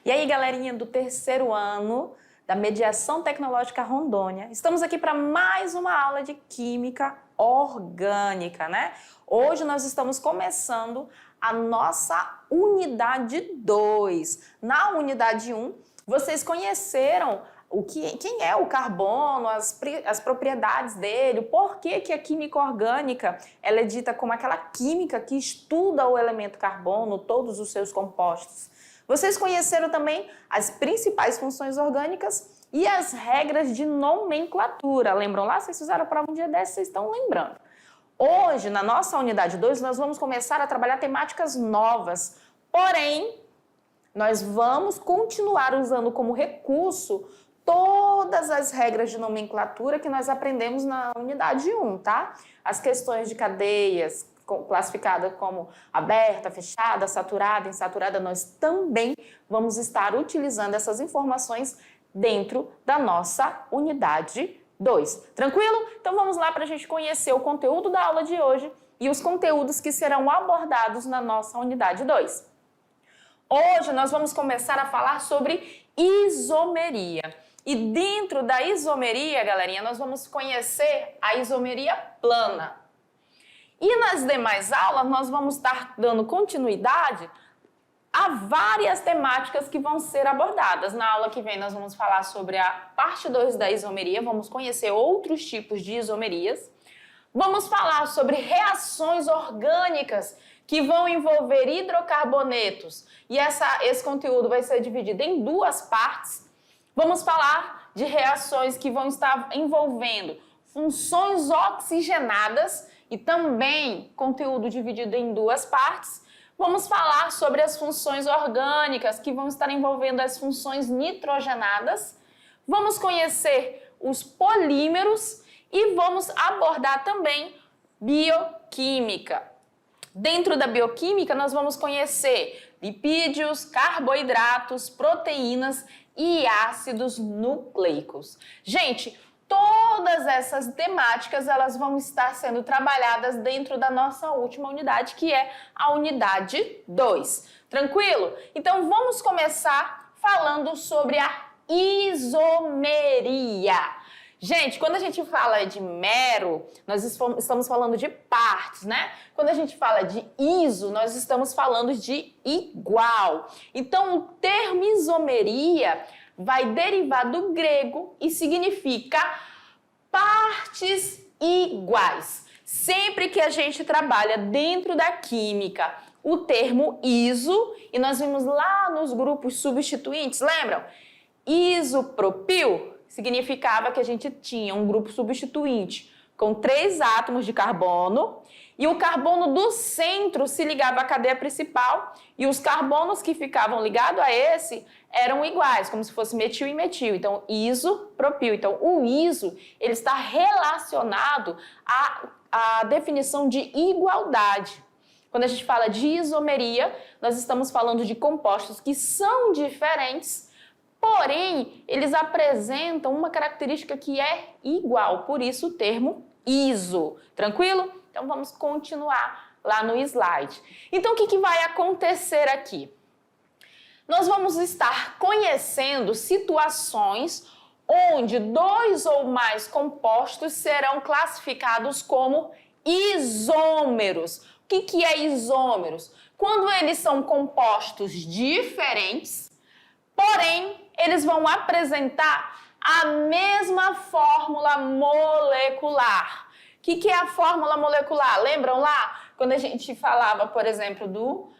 E aí, galerinha do terceiro ano da Mediação Tecnológica Rondônia, estamos aqui para mais uma aula de Química Orgânica, né? Hoje nós estamos começando a nossa unidade 2. Na unidade 1, vocês conheceram quem é o carbono, as propriedades dele, o porquê que a química orgânica ela é dita como aquela química que estuda o elemento carbono, todos os seus compostos. Vocês conheceram também as principais funções orgânicas e as regras de nomenclatura. Lembram lá? Vocês fizeram a prova um dia desses, vocês estão lembrando. Hoje, na nossa unidade 2, nós vamos começar a trabalhar temáticas novas. Porém, nós vamos continuar usando como recurso todas as regras de nomenclatura que nós aprendemos na unidade 1, tá? As questões de cadeias, classificada como aberta, fechada, saturada, insaturada, nós também vamos estar utilizando essas informações dentro da nossa unidade 2. Tranquilo? Então vamos lá para a gente conhecer o conteúdo da aula de hoje e os conteúdos que serão abordados na nossa unidade 2. Hoje nós vamos começar a falar sobre isomeria. E dentro da isomeria, galerinha, nós vamos conhecer a isomeria plana. E nas demais aulas, nós vamos estar dando continuidade a várias temáticas que vão ser abordadas. Na aula que vem, nós vamos falar sobre a parte 2 da isomeria, vamos conhecer outros tipos de isomerias. Vamos falar sobre reações orgânicas que vão envolver hidrocarbonetos. E esse conteúdo vai ser dividido em duas partes. Vamos falar de reações que vão estar envolvendo funções oxigenadas e também conteúdo dividido em duas partes. Vamos falar sobre as funções orgânicas que vão estar envolvendo as funções nitrogenadas. Vamos conhecer os polímeros e vamos abordar também bioquímica. Dentro da bioquímica, nós vamos conhecer lipídios, carboidratos, proteínas e ácidos nucleicos. Gente, todas essas temáticas elas vão estar sendo trabalhadas dentro da nossa última unidade, que é a unidade 2. Tranquilo? Então vamos começar falando sobre a isomeria. Gente, quando a gente fala de mero, nós estamos falando de partes, né? Quando a gente fala de iso, nós estamos falando de igual. Então, o termo isomeria vai derivar do grego e significa partes iguais. Sempre que a gente trabalha dentro da química o termo iso, e nós vimos lá nos grupos substituintes, lembram? Isopropil significava que a gente tinha um grupo substituinte com 3 átomos de carbono e o carbono do centro se ligava à cadeia principal e os carbonos que ficavam ligados a esse eram iguais, como se fosse metil e metil. Então, isopropil. Então, o iso ele está relacionado à definição de igualdade. Quando a gente fala de isomeria, nós estamos falando de compostos que são diferentes, porém, eles apresentam uma característica que é igual, por isso o termo iso. Tranquilo? Então, vamos continuar lá no slide. Então, o que vai acontecer aqui? Nós vamos estar conhecendo situações onde 2 ou mais compostos serão classificados como isômeros. O que é isômeros? Quando eles são compostos diferentes, porém, eles vão apresentar a mesma fórmula molecular. O que é a fórmula molecular? Lembram lá? Quando a gente falava, por exemplo, do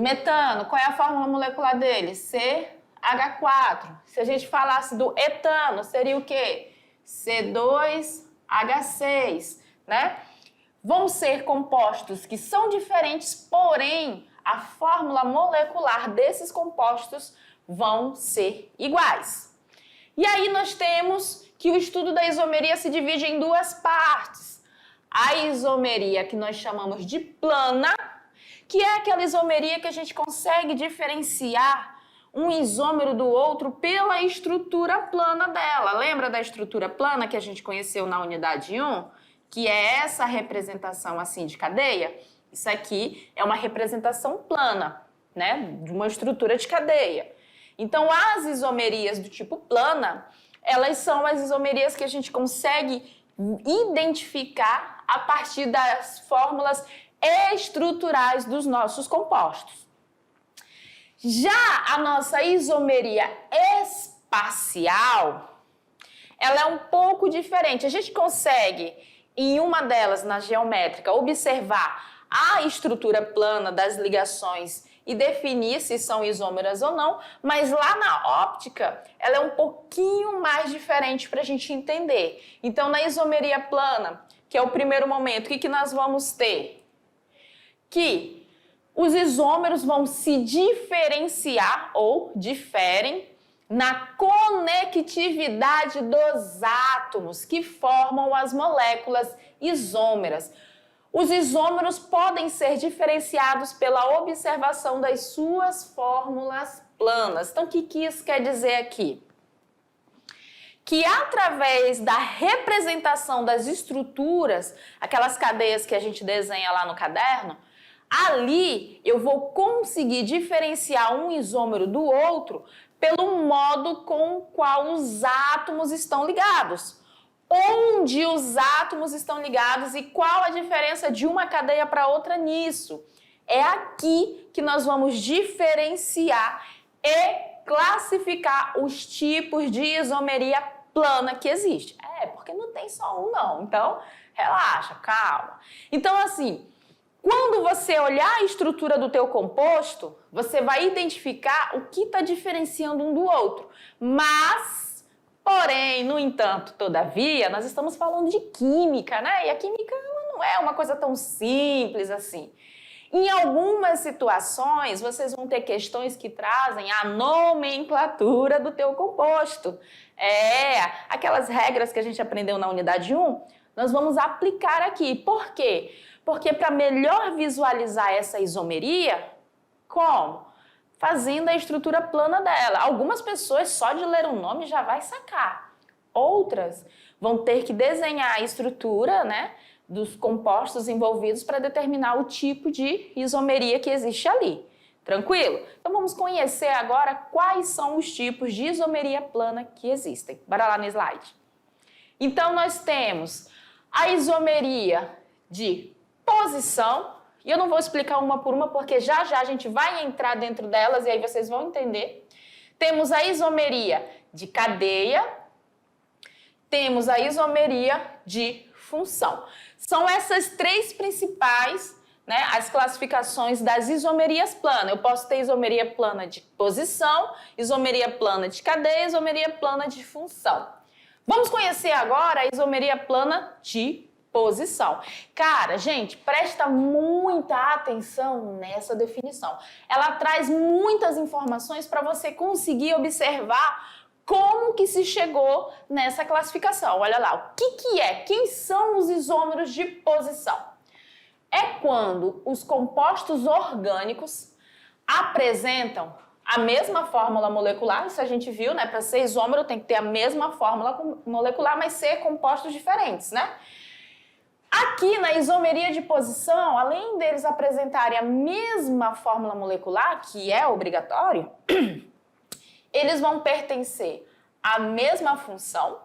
metano, qual é a fórmula molecular dele? CH4. Se a gente falasse do etano, seria o quê? C2H6, né? Vão ser compostos que são diferentes, porém, a fórmula molecular desses compostos vão ser iguais. E aí nós temos que o estudo da isomeria se divide em duas partes. A isomeria que nós chamamos de plana, que é aquela isomeria que a gente consegue diferenciar um isômero do outro pela estrutura plana dela. Lembra da estrutura plana que a gente conheceu na unidade 1? Que é essa representação assim de cadeia? Isso aqui é uma representação plana, né? De uma estrutura de cadeia. Então, as isomerias do tipo plana, elas são as isomerias que a gente consegue identificar a partir das fórmulas estruturais dos nossos compostos. Já a nossa isomeria espacial, ela é um pouco diferente. A gente consegue, em uma delas, na geométrica, observar a estrutura plana das ligações e definir se são isômeras ou não, mas lá na óptica, ela é um pouquinho mais diferente para a gente entender. Então, na isomeria plana, que é o primeiro momento, o que nós vamos ter? Que os isômeros vão se diferenciar ou diferem na conectividade dos átomos que formam as moléculas isômeras. Os isômeros podem ser diferenciados pela observação das suas fórmulas planas. Então, o que isso quer dizer aqui? Que através da representação das estruturas, aquelas cadeias que a gente desenha lá no caderno, ali eu vou conseguir diferenciar um isômero do outro pelo modo com o qual os átomos estão ligados. Onde os átomos estão ligados e qual a diferença de uma cadeia para outra nisso. É aqui que nós vamos diferenciar e classificar os tipos de isomeria plana que existe. Porque não tem só um não, então relaxa, calma. Então assim, quando você olhar a estrutura do teu composto, você vai identificar o que está diferenciando um do outro, porém, no entanto, todavia, nós estamos falando de química, né? E a química não é uma coisa tão simples assim. Em algumas situações, vocês vão ter questões que trazem a nomenclatura do teu composto. Aquelas regras que a gente aprendeu na unidade 1, nós vamos aplicar aqui. Por quê? Porque para melhor visualizar essa isomeria, como? Fazendo a estrutura plana dela. Algumas pessoas só de ler o nome já vai sacar. Outras vão ter que desenhar a estrutura, né, dos compostos envolvidos para determinar o tipo de isomeria que existe ali. Tranquilo? Então vamos conhecer agora quais são os tipos de isomeria plana que existem. Bora lá no slide. Então nós temos a isomeria de posição. E eu não vou explicar uma por uma, porque já a gente vai entrar dentro delas e aí vocês vão entender. Temos a isomeria de cadeia, temos a isomeria de função. São essas três principais, né, as classificações das isomerias planas. Eu posso ter isomeria plana de posição, isomeria plana de cadeia, isomeria plana de função. Vamos conhecer agora a isomeria plana de posição. Cara, gente, presta muita atenção nessa definição. Ela traz muitas informações para você conseguir observar como que se chegou nessa classificação. Olha lá, o que é? Quem são os isômeros de posição? É quando os compostos orgânicos apresentam a mesma fórmula molecular. Isso a gente viu, né? Para ser isômero tem que ter a mesma fórmula molecular, mas ser compostos diferentes, né? Aqui na isomeria de posição, além deles apresentarem a mesma fórmula molecular, que é obrigatório, eles vão pertencer à mesma função.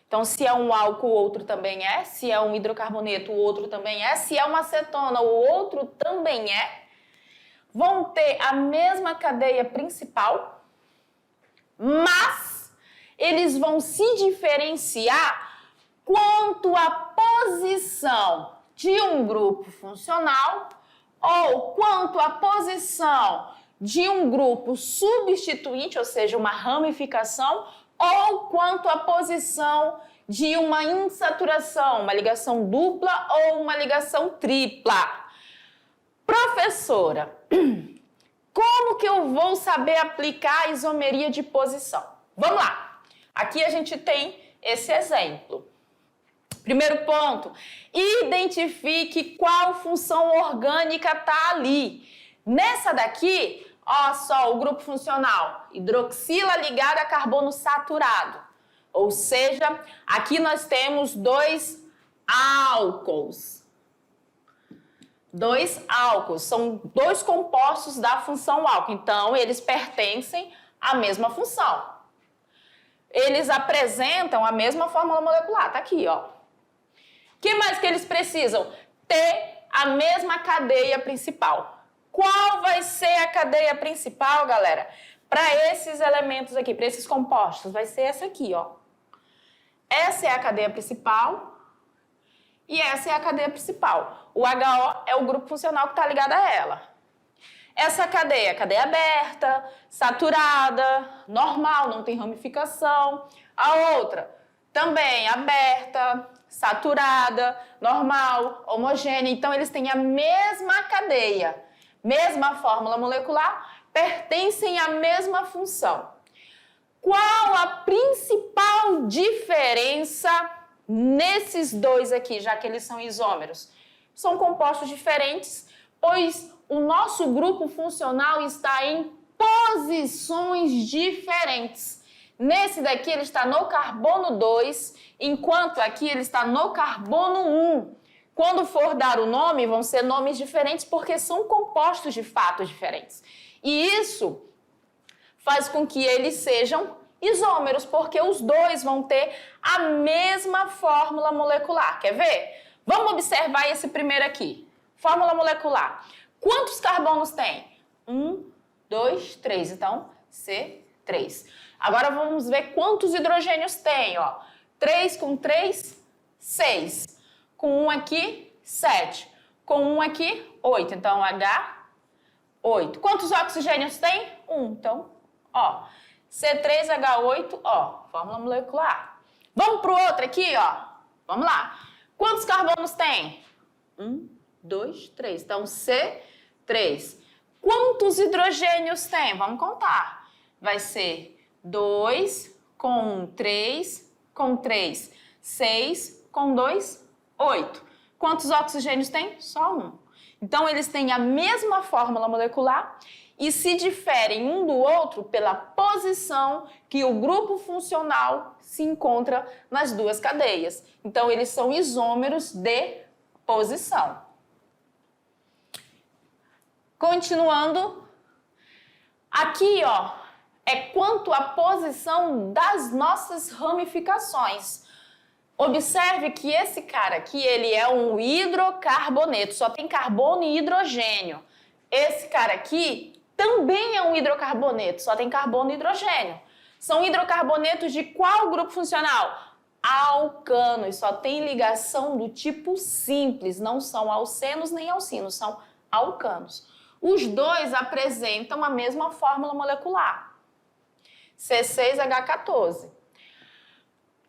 Então, se é um álcool, o outro também é. Se é um hidrocarboneto, o outro também é. Se é uma acetona, o outro também é. Vão ter a mesma cadeia principal, mas eles vão se diferenciar quanto à posição de um grupo funcional ou quanto à posição de um grupo substituinte, ou seja, uma ramificação, ou quanto à posição de uma insaturação, uma ligação dupla ou uma ligação tripla. Professora, como que eu vou saber aplicar a isomeria de posição? Vamos lá. Aqui a gente tem esse exemplo. Primeiro ponto, identifique qual função orgânica está ali. Nessa daqui, ó só, o grupo funcional, hidroxila ligada a carbono saturado. Ou seja, aqui nós temos dois álcools. Dois álcools, são dois compostos da função álcool, então eles pertencem à mesma função. Eles apresentam a mesma fórmula molecular, tá aqui, ó. O que mais que eles precisam? Ter a mesma cadeia principal. Qual vai ser a cadeia principal, galera? Para esses elementos aqui, para esses compostos, vai ser essa aqui, ó. Essa é a cadeia principal e essa é a cadeia principal. O HO é o grupo funcional que está ligado a ela. Essa cadeia aberta, saturada, normal, não tem ramificação. A outra, também aberta, saturada, normal, homogênea. Então, eles têm a mesma cadeia, mesma fórmula molecular, pertencem à mesma função. Qual a principal diferença nesses dois aqui, já que eles são isômeros? São compostos diferentes, pois o nosso grupo funcional está em posições diferentes. Nesse daqui ele está no carbono 2, enquanto aqui ele está no carbono 1. Quando for dar o nome, vão ser nomes diferentes porque são compostos de fato diferentes. E isso faz com que eles sejam isômeros, porque os dois vão ter a mesma fórmula molecular. Quer ver? Vamos observar esse primeiro aqui. Fórmula molecular. Quantos carbonos tem? 1, 2, 3. Então, C3. Agora vamos ver quantos hidrogênios tem. 3 com 3, 6. Com 1 aqui, 7. Com 1 aqui, 8. Então, H8. Quantos oxigênios tem? 1. Então, C3H8, fórmula molecular. Vamos para o outro aqui, Vamos lá. Quantos carbonos tem? 1, 2, 3. Então, C3. Quantos hidrogênios tem? Vamos contar. Vai ser 2, com 3, com 3, 6, com 2, 8. Quantos oxigênios tem? Só 1. Então, eles têm a mesma fórmula molecular e se diferem um do outro pela posição que o grupo funcional se encontra nas duas cadeias. Então, eles são isômeros de posição. Continuando, aqui, é quanto à posição das nossas ramificações. Observe que esse cara aqui, ele é um hidrocarboneto, só tem carbono e hidrogênio. Esse cara aqui também é um hidrocarboneto, só tem carbono e hidrogênio. São hidrocarbonetos de qual grupo funcional? Alcanos, só tem ligação do tipo simples, não são alcenos nem alcinos, são alcanos. Os dois apresentam a mesma fórmula molecular, C6H14.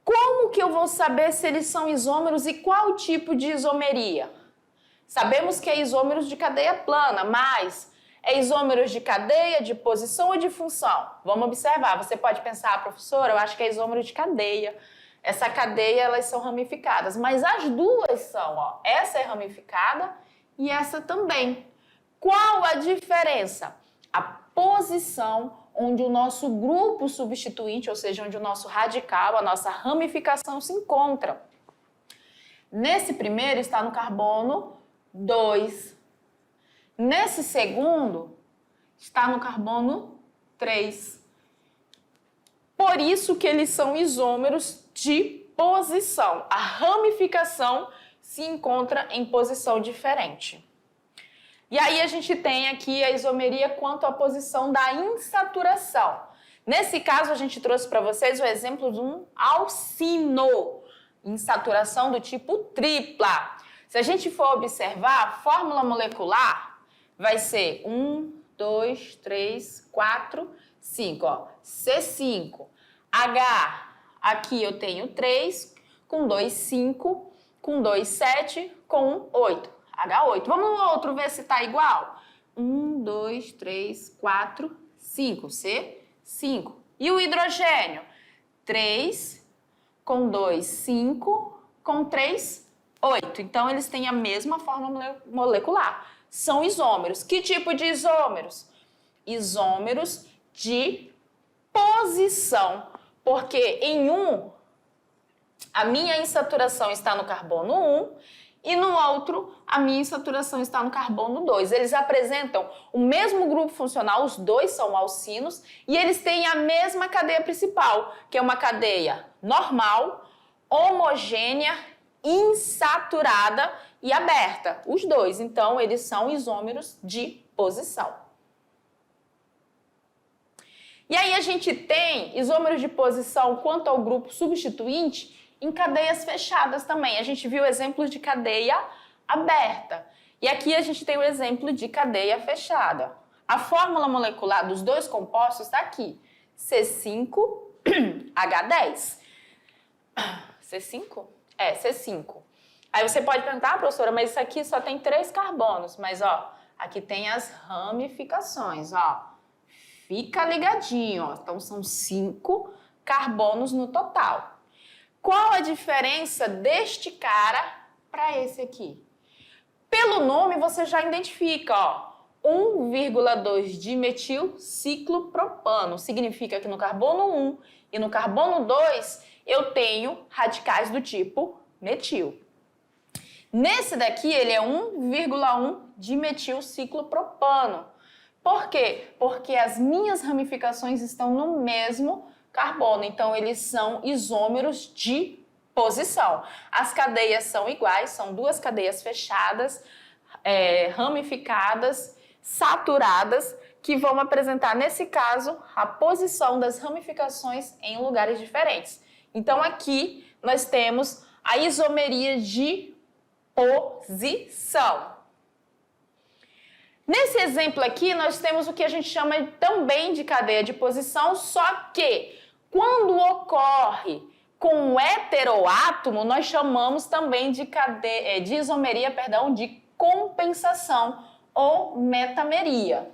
Como que eu vou saber se eles são isômeros e qual tipo de isomeria? Sabemos que é isômeros de cadeia plana, mas é isômeros de cadeia, de posição ou de função? Vamos observar. Você pode pensar, professora, eu acho que é isômero de cadeia. Essa cadeia, elas são ramificadas, mas as duas são, essa é ramificada e essa também. Qual a diferença? A posição onde o nosso grupo substituinte, ou seja, onde o nosso radical, a nossa ramificação se encontra. Nesse primeiro está no carbono 2. Nesse segundo está no carbono 3. Por isso que eles são isômeros de posição. A ramificação se encontra em posição diferente. E aí a gente tem aqui a isomeria quanto à posição da insaturação. Nesse caso, a gente trouxe para vocês o exemplo de um alcino, insaturação do tipo tripla. Se a gente for observar, a fórmula molecular vai ser 1, 2, 3, 4, 5. C5. H, aqui eu tenho 3, com 2, 5, com 2, 7, com 1, 8. H8. Vamos no outro ver se está igual. 1, 2, 3, 4, 5. C5. E o hidrogênio? 3, com 2, 5, com 3, 8. Então, eles têm a mesma fórmula molecular. São isômeros. Que tipo de isômeros? Isômeros de posição. Porque em um, a minha insaturação está no carbono 1 e no outro a minha insaturação está no carbono 2. Eles apresentam o mesmo grupo funcional, os dois são alcinos, e eles têm a mesma cadeia principal, que é uma cadeia normal, homogênea, insaturada e aberta. Os dois, então, eles são isômeros de posição. E aí a gente tem isômeros de posição quanto ao grupo substituinte em cadeias fechadas também. A gente viu exemplos de cadeia aberta. E aqui a gente tem o exemplo de cadeia fechada. A fórmula molecular dos dois compostos está aqui. C5H10. C5? É, C5. Aí você pode perguntar, professora, mas isso aqui só tem 3 carbonos. Mas, ó, aqui tem as ramificações, ó. Fica ligadinho, ó. Então, são 5 carbonos no total. Qual a diferença deste cara para esse aqui? Pelo nome, você já identifica, ó. 1,2 dimetil ciclopropano. Significa que no carbono 1 e no carbono 2, eu tenho radicais do tipo metil. Nesse daqui, ele é 1,1 dimetil ciclopropano. Por quê? Porque as minhas ramificações estão no mesmo carbono, então eles são isômeros de posição. As cadeias são iguais, são 2 cadeias fechadas, ramificadas, saturadas, que vão apresentar, nesse caso, a posição das ramificações em lugares diferentes. Então, aqui nós temos a isomeria de posição. Nesse exemplo aqui, nós temos o que a gente chama também de cadeia de posição, só que quando ocorre com o heteroátomo, nós chamamos também de isomeria, de compensação ou metameria.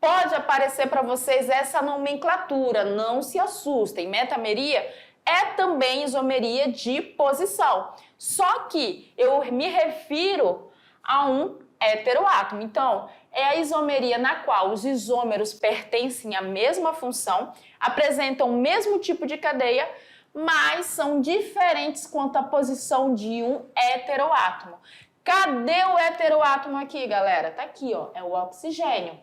Pode aparecer para vocês essa nomenclatura, não se assustem. Metameria é também isomeria de posição, só que eu me refiro a um heteroátomo. Então, é a isomeria na qual os isômeros pertencem à mesma função, apresentam o mesmo tipo de cadeia, mas são diferentes quanto à posição de um heteroátomo. Cadê o heteroátomo aqui, galera? Tá aqui, ó, é o oxigênio.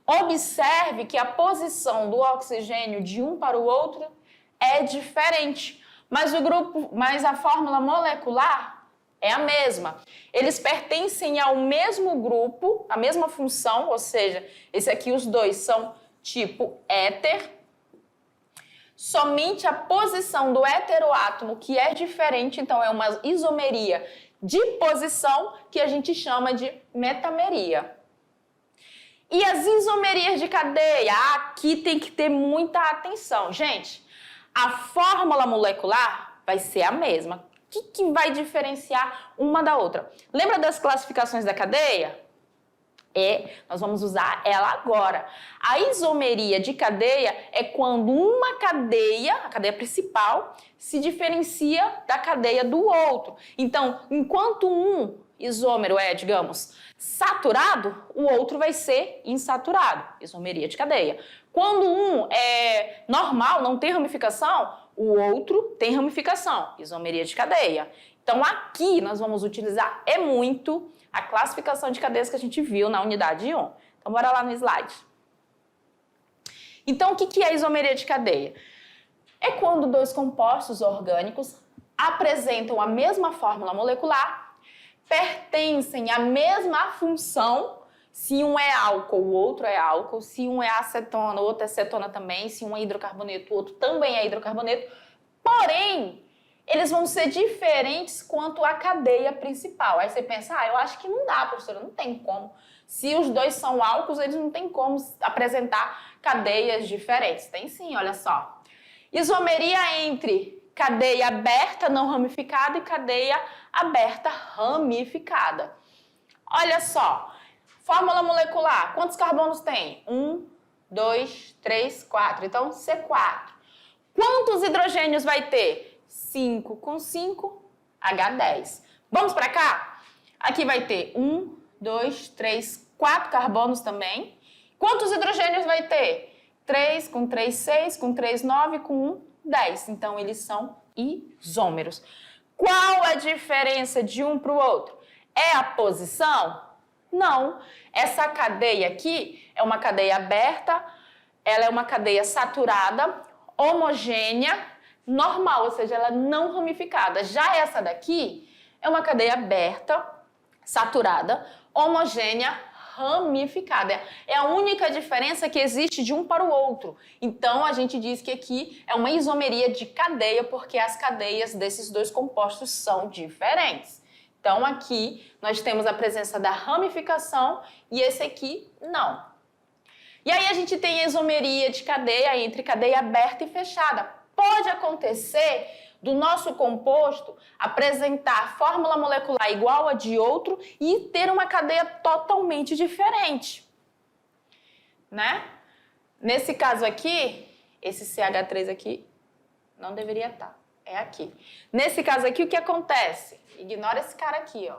Observe que a posição do oxigênio de um para o outro é diferente, mas a fórmula molecular é a mesma. Eles pertencem ao mesmo grupo, à mesma função, ou seja, esse aqui os dois são tipo éter. Somente a posição do heteroátomo que é diferente, então é uma isomeria de posição que a gente chama de metameria. E as isomerias de cadeia, aqui tem que ter muita atenção. Gente, a fórmula molecular vai ser a mesma. O que vai diferenciar uma da outra? Lembra das classificações da cadeia? Nós vamos usar ela agora. A isomeria de cadeia é quando uma cadeia, a cadeia principal, se diferencia da cadeia do outro. Então, enquanto um isômero é, digamos, saturado, o outro vai ser insaturado, isomeria de cadeia. Quando um é normal, não tem ramificação, o outro tem ramificação, isomeria de cadeia. Então, aqui nós vamos utilizar muito a classificação de cadeias que a gente viu na unidade 1. Então, bora lá no slide. Então, o que é a isomeria de cadeia? É quando dois compostos orgânicos apresentam a mesma fórmula molecular, pertencem à mesma função. Se um é álcool, o outro é álcool. Se um é acetona, o outro é cetona também. Se um é hidrocarboneto, o outro também é hidrocarboneto. Porém, eles vão ser diferentes quanto à cadeia principal. Aí você pensa, eu acho que não dá, professora, não tem como. Se os dois são álcools, eles não tem como apresentar cadeias diferentes. Tem sim, olha só. Isomeria entre cadeia aberta não ramificada e cadeia aberta ramificada. Olha só, fórmula molecular, quantos carbonos tem? 1, 2, 3, 4. Então, C4. Quantos hidrogênios vai ter? 5 com 5, H10. Vamos para cá? Aqui vai ter 1, 2, 3, 4 carbonos também. Quantos hidrogênios vai ter? 3 com 3, 6, com 3, 9, com 1, 10. Então, eles são isômeros. Qual a diferença de um para o outro? é a posição? Não. Essa cadeia aqui é uma cadeia aberta, ela é uma cadeia saturada, homogênea, normal, ou seja, ela é não ramificada. Já essa daqui é uma cadeia aberta, saturada, homogênea, ramificada. É a única diferença que existe de um para o outro. Então, a gente diz que aqui é uma isomeria de cadeia, porque as cadeias desses dois compostos são diferentes. Então, aqui nós temos a presença da ramificação e esse aqui não. E aí a gente tem a isomeria de cadeia entre cadeia aberta e fechada. Pode acontecer do nosso composto apresentar fórmula molecular igual a de outro e ter uma cadeia totalmente diferente, né? Nesse caso aqui, esse CH3 aqui não deveria estar, é aqui. Nesse caso aqui, o que acontece? Ignora esse cara aqui, ó.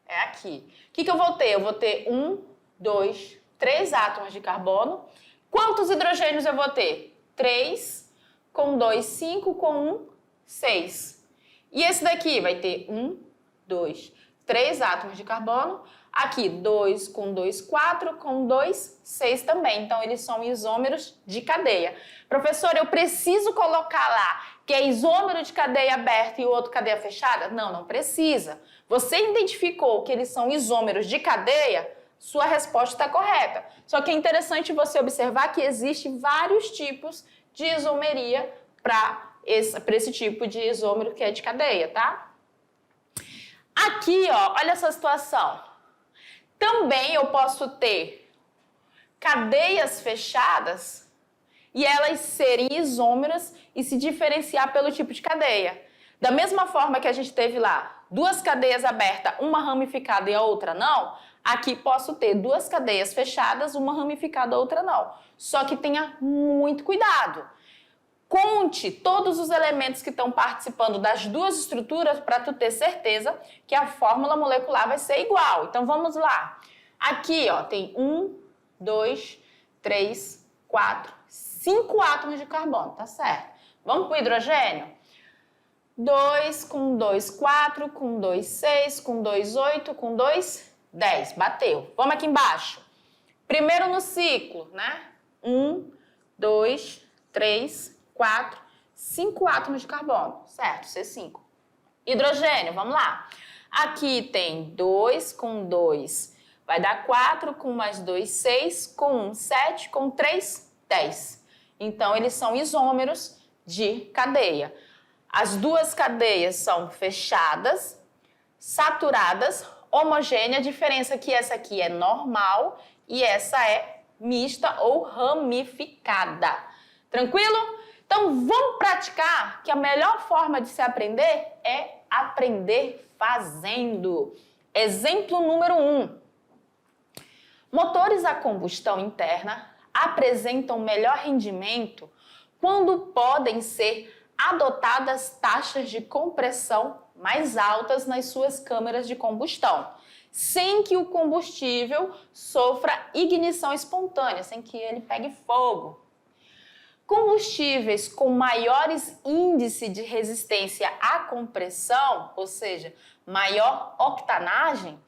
É aqui. O que eu vou ter? Eu vou ter 1, 2, 3 átomos de carbono. Quantos hidrogênios eu vou ter? 3, com 2, 5, com 1, 6. E esse daqui vai ter 1, 2, 3 átomos de carbono. Aqui, 2 com 2, 4, com 2, 6 também. Então, eles são isômeros de cadeia. Professor, eu preciso colocar lá que é isômero de cadeia aberta e o outro cadeia fechada? Não, não precisa. Você identificou que eles são isômeros de cadeia, sua resposta está correta. Só que é interessante você observar que existem vários tipos de isomeria para esse tipo de isômero que é de cadeia, tá? Aqui, ó, olha essa situação. Também eu posso ter cadeias fechadas e elas serem isômeras e se diferenciar pelo tipo de cadeia. Da mesma forma que a gente teve lá, duas cadeias abertas, uma ramificada e a outra não, aqui posso ter duas cadeias fechadas, uma ramificada e a outra não. Só que tenha muito cuidado. Conte todos os elementos que estão participando das duas estruturas para tu ter certeza que a fórmula molecular vai ser igual. Então, vamos lá. Aqui, ó, tem 1, 2, 3, 4, 5 átomos de carbono, tá certo? Vamos para o hidrogênio? 2 com 2, 4, com 2, 6, com 2, 8, com 2, 10. Bateu. Vamos aqui embaixo. Primeiro no ciclo, né? 1, 2, 3, 4, 5 átomos de carbono, certo? C5. Hidrogênio, vamos lá. Aqui tem 2 com 2, vai dar 4, com mais 2, 6, com 1, 7, com 3, 10. Então, eles são isômeros de cadeia. As duas cadeias são fechadas, saturadas, homogênea. A diferença é que essa aqui é normal e essa é mista ou ramificada. Tranquilo? Então, vamos praticar, que a melhor forma de se aprender é aprender fazendo. Exemplo número 1. Motores a combustão interna apresentam melhor rendimento quando podem ser adotadas taxas de compressão mais altas nas suas câmaras de combustão, sem que o combustível sofra ignição espontânea, sem que ele pegue fogo. Combustíveis com maiores índices de resistência à compressão, ou seja, maior octanagem,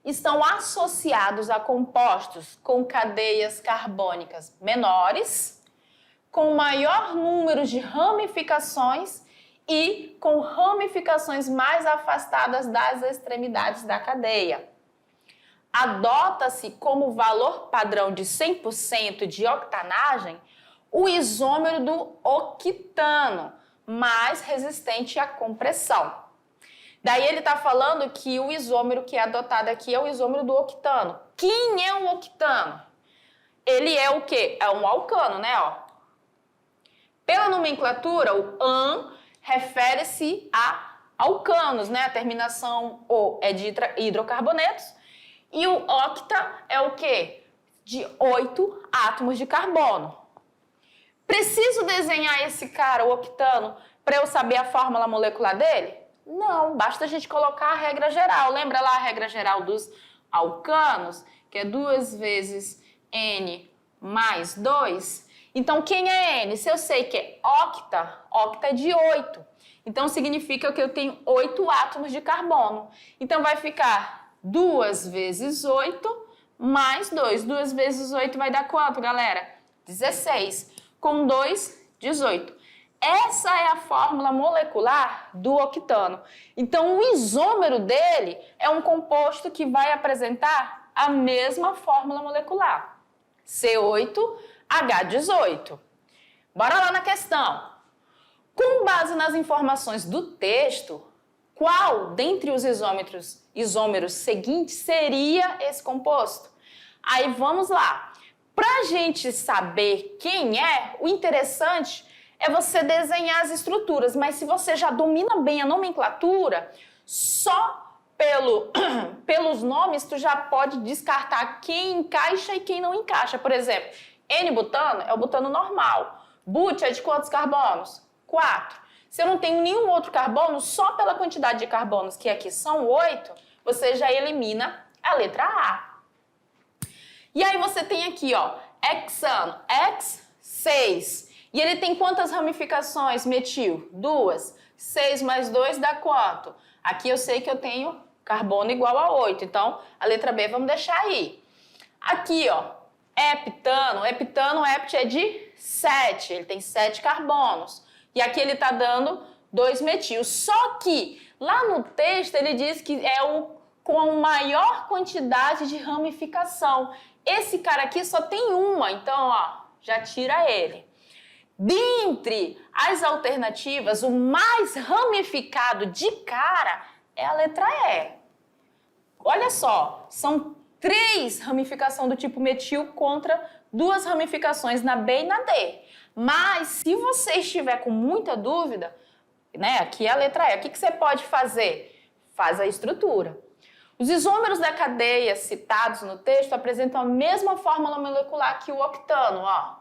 estão associados a compostos com cadeias carbônicas menores, com maior número de ramificações e com ramificações mais afastadas das extremidades da cadeia. Adota-se como valor padrão de 100% de octanagem o isômero do octano, mais resistente à compressão. Daí ele está falando que o isômero que é adotado aqui é o isômero do octano. Quem é o octano? Ele é o quê? É um alcano, né? Ó. Pela nomenclatura, o an refere-se a alcanos, né? A terminação O é de hidrocarbonetos. E o octa é o quê? De 8 átomos de carbono. Preciso desenhar esse cara, o octano, para eu saber a fórmula molecular dele? Não, basta a gente colocar a regra geral. Lembra lá a regra geral dos alcanos, que é 2 vezes N mais 2? Então, quem é N? Se eu sei que é octa, octa é de 8. Então, significa que eu tenho 8 átomos de carbono. Então, vai ficar 2 vezes 8 mais 2. 2 vezes 8 vai dar quanto, galera? 16. Com 2, 18. Essa é a fórmula molecular do octano. Então, o isômero dele é um composto que vai apresentar a mesma fórmula molecular. C8H18. Bora lá na questão. Com base nas informações do texto, qual dentre os isômeros seguintes seria esse composto? Aí vamos lá. Para a gente saber quem é, o interessante é você desenhar as estruturas, mas se você já domina bem a nomenclatura, só pelos nomes tu já pode descartar quem encaixa e quem não encaixa. Por exemplo, N-butano é o butano normal. But é de quantos carbonos? 4. Se eu não tenho nenhum outro carbono, só pela quantidade de carbonos, que aqui são 8, você já elimina a letra A. E aí você tem aqui, ó, hexano, hex, 6. E ele tem quantas ramificações, metil? 2. 6 mais 2 dá quanto? Aqui eu sei que eu tenho carbono igual a 8, então a letra B vamos deixar aí. Aqui, ó, heptano, hept é de 7, ele tem 7 carbonos. E aqui ele está dando 2 metil. Só que lá no texto ele diz que é o com maior quantidade de ramificação. Esse cara aqui só tem uma, então ó, já tira ele. Dentre as alternativas, o mais ramificado de cara é a letra E. Olha só, são 3 ramificações do tipo metil contra 2 ramificações na B e na D. Mas se você estiver com muita dúvida, né, aqui é a letra E, o que você pode fazer? Faz a estrutura. Os isômeros da cadeia citados no texto apresentam a mesma fórmula molecular que o octano, ó.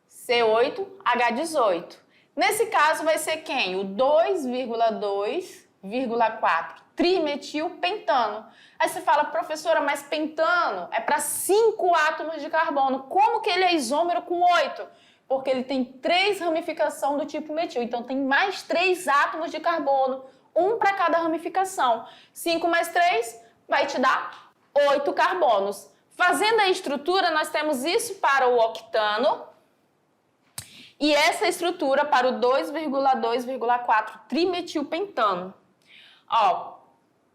C8H18. Nesse caso vai ser quem? O 2,2,4 trimetilpentano. Aí você fala, professora, mas pentano é para 5 átomos de carbono. Como que ele é isômero com 8? Porque ele tem 3 ramificações do tipo metil. Então tem mais 3 átomos de carbono, um para cada ramificação. 5 mais 3 vai te dar 8 carbonos. Fazendo a estrutura, nós temos isso para o octano e essa estrutura para o 2,2,4 trimetilpentano. Ó,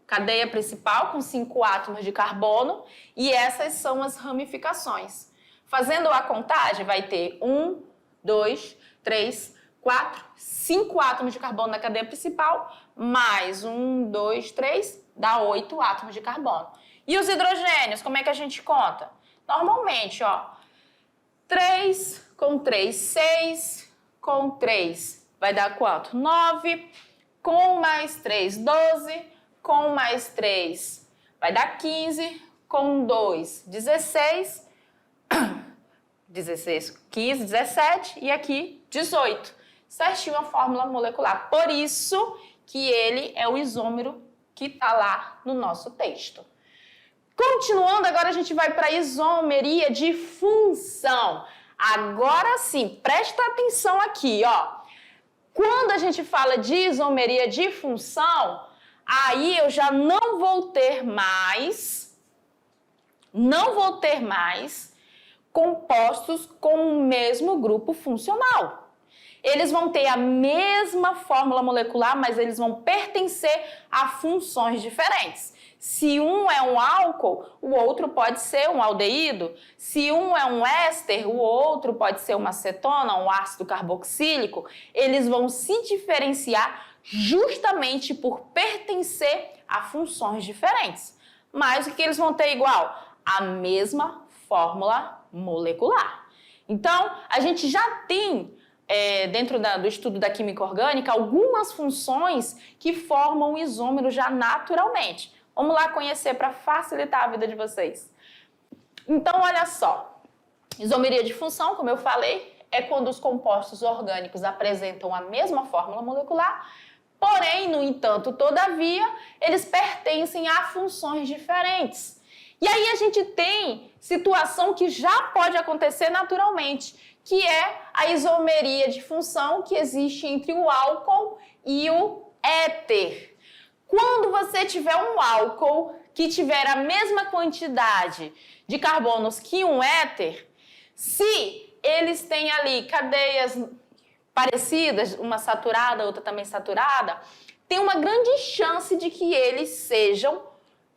cadeia principal com 5 átomos de carbono e essas são as ramificações. Fazendo a contagem, vai ter 1, 2, 3, 4, 5 átomos de carbono na cadeia principal, mais 1, 2, 3, dá 8 átomos de carbono. E os hidrogênios, como é que a gente conta? Normalmente, ó, 3 com 3, 6, com 3, vai dar quanto? 9, com mais 3, 12, com mais 3, vai dar 15, com 2, 16, 15, 17 e aqui 18. Certinho a fórmula molecular. Por isso que ele é o isômero que está lá no nosso texto. Continuando, agora a gente vai para a isomeria de função. Agora sim, presta atenção aqui, ó. Quando a gente fala de isomeria de função, aí eu já não vou ter mais compostos com o mesmo grupo funcional. Eles vão ter a mesma fórmula molecular, mas eles vão pertencer a funções diferentes. Se um é um álcool, o outro pode ser um aldeído. Se um é um éster, o outro pode ser uma acetona, um ácido carboxílico. Eles vão se diferenciar justamente por pertencer a funções diferentes. Mas o que eles vão ter igual? A mesma fórmula molecular. Então, a gente já tem, dentro do estudo da química orgânica, algumas funções que formam o isômero já naturalmente. Vamos lá conhecer para facilitar a vida de vocês. Então, olha só. Isomeria de função, como eu falei, é quando os compostos orgânicos apresentam a mesma fórmula molecular, porém, no entanto, todavia, eles pertencem a funções diferentes. E aí a gente tem situação que já pode acontecer naturalmente, que é a isomeria de função que existe entre o álcool e o éter. Quando você tiver um álcool que tiver a mesma quantidade de carbonos que um éter, se eles têm ali cadeias parecidas, uma saturada, outra também saturada, tem uma grande chance de que eles sejam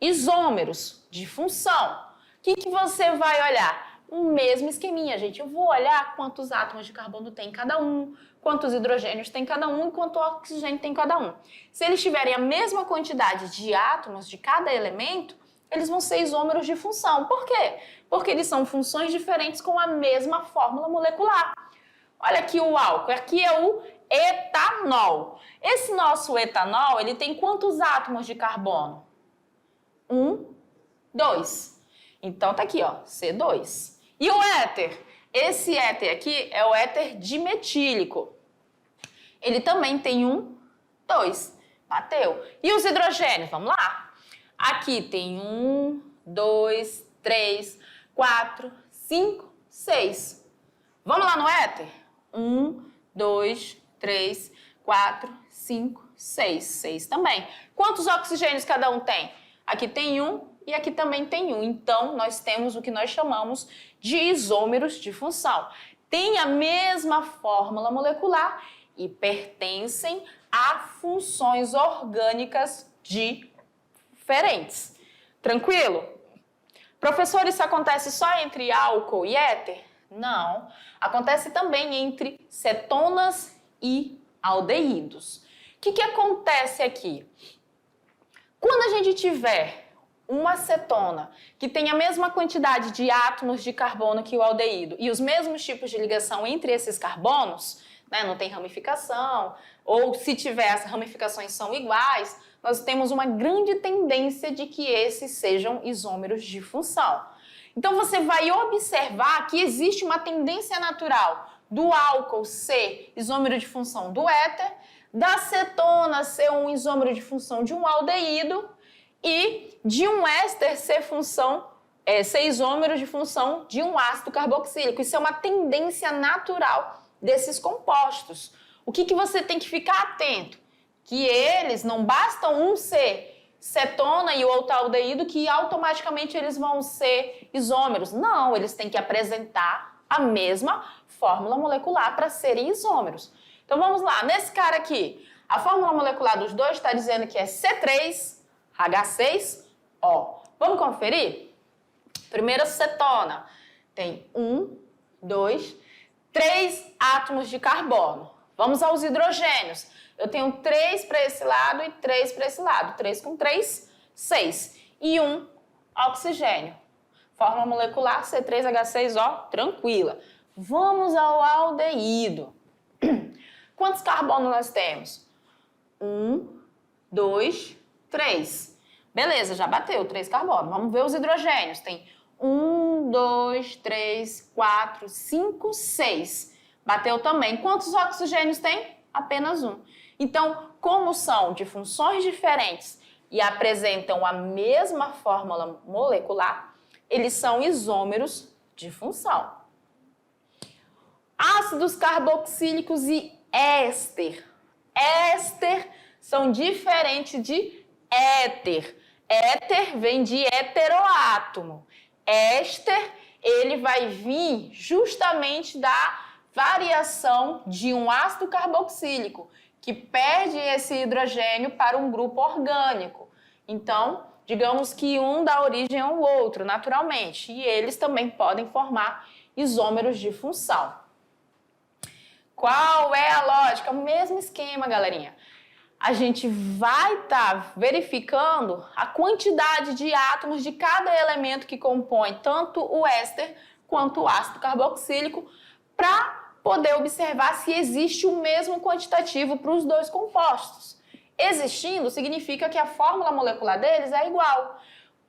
isômeros de função. O que você vai olhar? O mesmo esqueminha, gente. Eu vou olhar quantos átomos de carbono tem cada um, quantos hidrogênios tem cada um e quanto oxigênio tem cada um. Se eles tiverem a mesma quantidade de átomos de cada elemento, eles vão ser isômeros de função. Por quê? Porque eles são funções diferentes com a mesma fórmula molecular. Olha aqui o álcool, aqui é o etanol. Esse nosso etanol, ele tem quantos átomos de carbono? 1, 2. Então tá aqui, ó, C2. E o éter? Esse éter aqui é o éter dimetílico. Ele também tem 1, 2. Bateu. E os hidrogênios? Vamos lá. Aqui tem 1, 2, 3, 4, 5, 6. Vamos lá no éter? 1, 2, 3, 4, 5, 6. 6 também. Quantos oxigênios cada um tem? Aqui tem 1 e aqui também tem 1. Então, nós temos o que nós chamamos de isômeros de função. Tem a mesma fórmula molecular e pertencem a funções orgânicas diferentes. Tranquilo? Professor, isso acontece só entre álcool e éter? Não. Acontece também entre cetonas e aldeídos. O que acontece aqui? Quando a gente tiver uma cetona que tem a mesma quantidade de átomos de carbono que o aldeído e os mesmos tipos de ligação entre esses carbonos, né, não tem ramificação, ou se tiver as ramificações são iguais, nós temos uma grande tendência de que esses sejam isômeros de função. Então você vai observar que existe uma tendência natural do álcool ser isômero de função do éter, da cetona ser um isômero de função de um aldeído e de um éster ser isômero de função de um ácido carboxílico. Isso é uma tendência natural desses compostos. O que você tem que ficar atento? Que eles não bastam um ser cetona e o outro aldeído que automaticamente eles vão ser isômeros. Não, eles têm que apresentar a mesma fórmula molecular para serem isômeros. Então vamos lá, nesse cara aqui, a fórmula molecular dos dois está dizendo que é C3H6O. Vamos conferir? Primeira cetona tem 1, 2, 3 átomos de carbono. Vamos aos hidrogênios. Eu tenho 3 para esse lado e 3 para esse lado. 3 com 3, 6. E 1 oxigênio. Fórmula molecular C3H6O, tranquila. Vamos ao aldeído. Quantos carbonos nós temos? 1, 2, 3. Beleza, já bateu 3 carbonos. Vamos ver os hidrogênios. Tem 1, 2, 3, 4, 5, 6. Bateu também. Quantos oxigênios tem? Apenas 1. Então, como são de funções diferentes e apresentam a mesma fórmula molecular, eles são isômeros de função. Ácidos carboxílicos e éster. Éster são diferentes de éter. Éter vem de heteroátomo. Éster, ele vai vir justamente da variação de um ácido carboxílico, que perde esse hidrogênio para um grupo orgânico. Então, digamos que um dá origem ao outro, naturalmente, e eles também podem formar isômeros de função. Qual é a lógica? O mesmo esquema, galerinha. A gente vai estar verificando a quantidade de átomos de cada elemento que compõe tanto o éster quanto o ácido carboxílico para poder observar se existe o mesmo quantitativo para os dois compostos. Existindo, significa que a fórmula molecular deles é igual.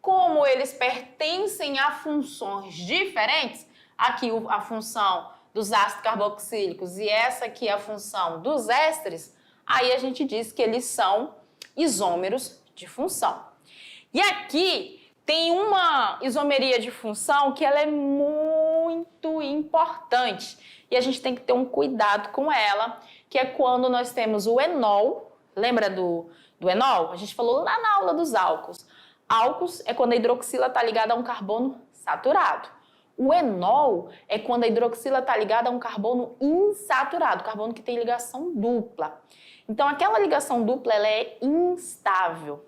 Como eles pertencem a funções diferentes, aqui a função dos ácidos carboxílicos e essa aqui é a função dos ésteres, aí a gente diz que eles são isômeros de função. E aqui tem uma isomeria de função que ela é muito importante, e a gente tem que ter um cuidado com ela, que é quando nós temos o enol. Lembra do enol? A gente falou lá na aula dos álcools. Álcools é quando a hidroxila está ligada a um carbono saturado. O enol é quando a hidroxila está ligada a um carbono insaturado, carbono que tem ligação dupla. Então, aquela ligação dupla ela é instável.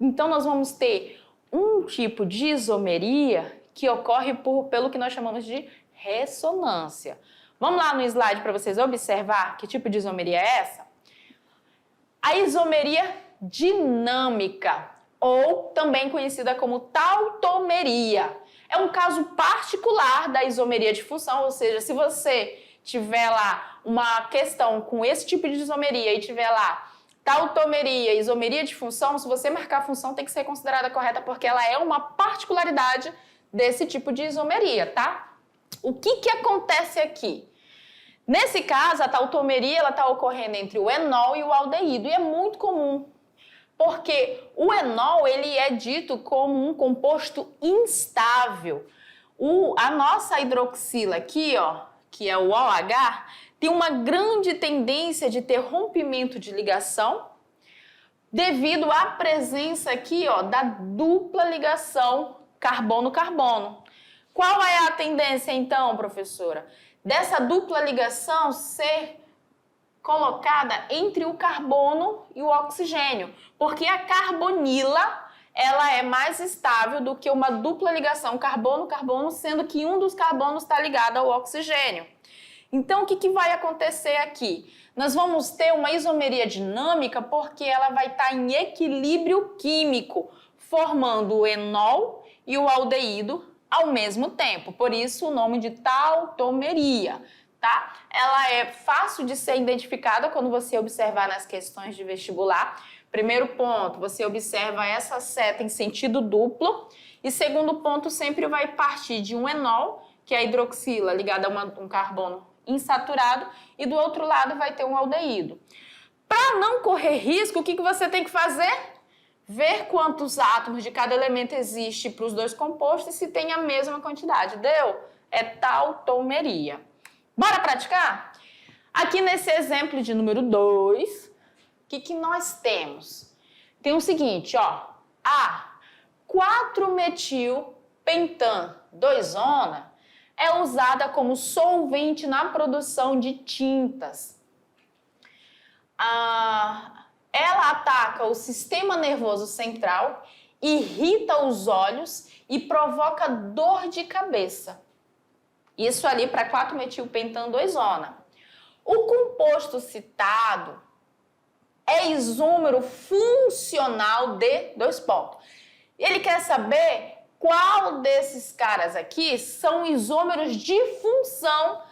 Então, nós vamos ter um tipo de isomeria que ocorre pelo que nós chamamos de ressonância. Vamos lá no slide para vocês observar que tipo de isomeria é essa? A isomeria dinâmica, ou também conhecida como tautomeria. É um caso particular da isomeria de função, ou seja, se você tiver lá uma questão com esse tipo de isomeria e tiver lá tautomeria, isomeria de função, se você marcar a função tem que ser considerada correta porque ela é uma particularidade desse tipo de isomeria, tá? O que acontece aqui? Nesse caso, a tautomeria ela está ocorrendo entre o enol e o aldeído e é muito comum. Porque o enol ele é dito como um composto instável. A nossa hidroxila aqui, ó, que é o OH, tem uma grande tendência de ter rompimento de ligação devido à presença aqui, ó, da dupla ligação carbono-carbono. Qual é a tendência então, professora? Dessa dupla ligação ser colocada entre o carbono e o oxigênio, porque a carbonila ela é mais estável do que uma dupla ligação carbono-carbono, sendo que um dos carbonos está ligado ao oxigênio. Então, o que vai acontecer aqui? Nós vamos ter uma isomeria dinâmica porque ela vai estar em equilíbrio químico, formando o enol e o aldeído ao mesmo tempo. Por isso, o nome de tautomeria. Tá? Ela é fácil de ser identificada quando você observar nas questões de vestibular. Primeiro ponto, você observa essa seta em sentido duplo. E segundo ponto, sempre vai partir de um enol, que é a hidroxila ligada a um carbono insaturado, e do outro lado vai ter um aldeído. Para não correr risco, o que você tem que fazer? Ver quantos átomos de cada elemento existe para os dois compostos e se tem a mesma quantidade. Deu? É tautomeria. Bora praticar? Aqui nesse exemplo de número 2, o que nós temos? Tem o seguinte, ó. A 4-metil-pentan-2-ona é usada como solvente na produção de tintas. Ela ataca o sistema nervoso central, irrita os olhos e provoca dor de cabeça. Isso ali para 4-metil-pentan-2-ona. O composto citado é isômero funcional de dois pontos. Ele quer saber qual desses caras aqui são isômeros de função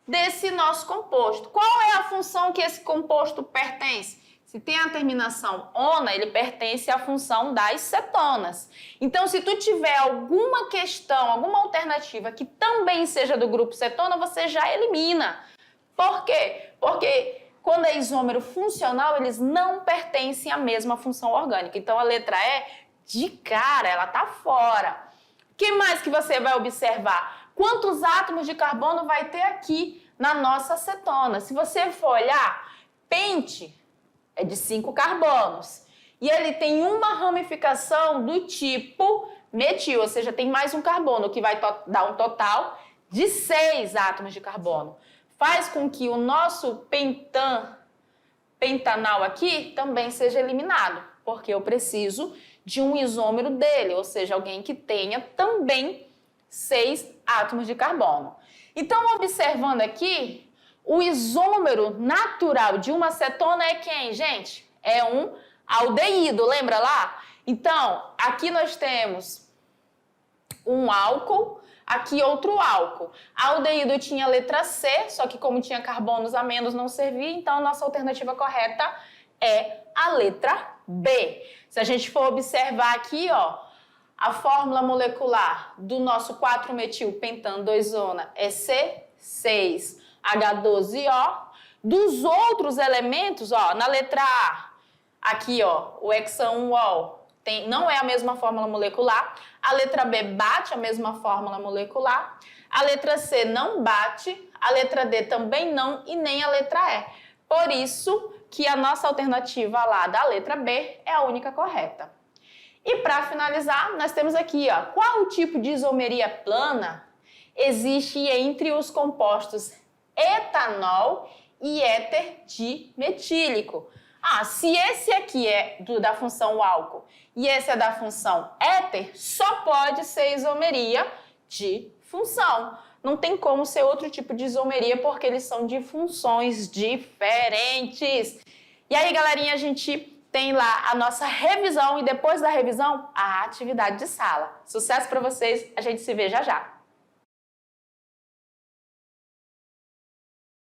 desse nosso composto. Qual é a função que esse composto pertence? Se tem a terminação ona, ele pertence à função das cetonas. Então, se tu tiver alguma questão, alguma alternativa que também seja do grupo cetona, você já elimina. Por quê? Porque quando é isômero funcional, eles não pertencem à mesma função orgânica. Então, a letra E, de cara, ela tá fora. O que mais que você vai observar? Quantos átomos de carbono vai ter aqui na nossa cetona? Se você for olhar, pente é de 5 carbonos. E ele tem uma ramificação do tipo metil, ou seja, tem mais um carbono, que vai dar um total de 6 átomos de carbono. Faz com que o nosso pentanal aqui também seja eliminado, porque eu preciso de um isômero dele, ou seja, alguém que tenha também 6 átomos de carbono. Então, observando aqui, o isômero natural de uma cetona é quem, gente? É um aldeído, lembra lá? Então, aqui nós temos um álcool, aqui outro álcool. Aldeído tinha a letra C, só que como tinha carbonos a menos não servia, então a nossa alternativa correta é a letra B. Se a gente for observar aqui, ó, a fórmula molecular do nosso 4-metil-pentan-2-ona é C6H12O. Dos outros elementos, ó, na letra A, aqui, ó, o hexaon-ol não é a mesma fórmula molecular. A letra B bate a mesma fórmula molecular. A letra C não bate. A letra D também não e nem a letra E. Por isso que a nossa alternativa lá da letra B é a única correta. E para finalizar, nós temos aqui, ó, qual o tipo de isomeria plana existe entre os compostos etanol e éter dimetílico? Se esse aqui é da função álcool e esse é da função éter, só pode ser isomeria de função. Não tem como ser outro tipo de isomeria porque eles são de funções diferentes. E aí, galerinha, a gente tem lá a nossa revisão e depois da revisão, a atividade de sala. Sucesso para vocês, a gente se vê já já.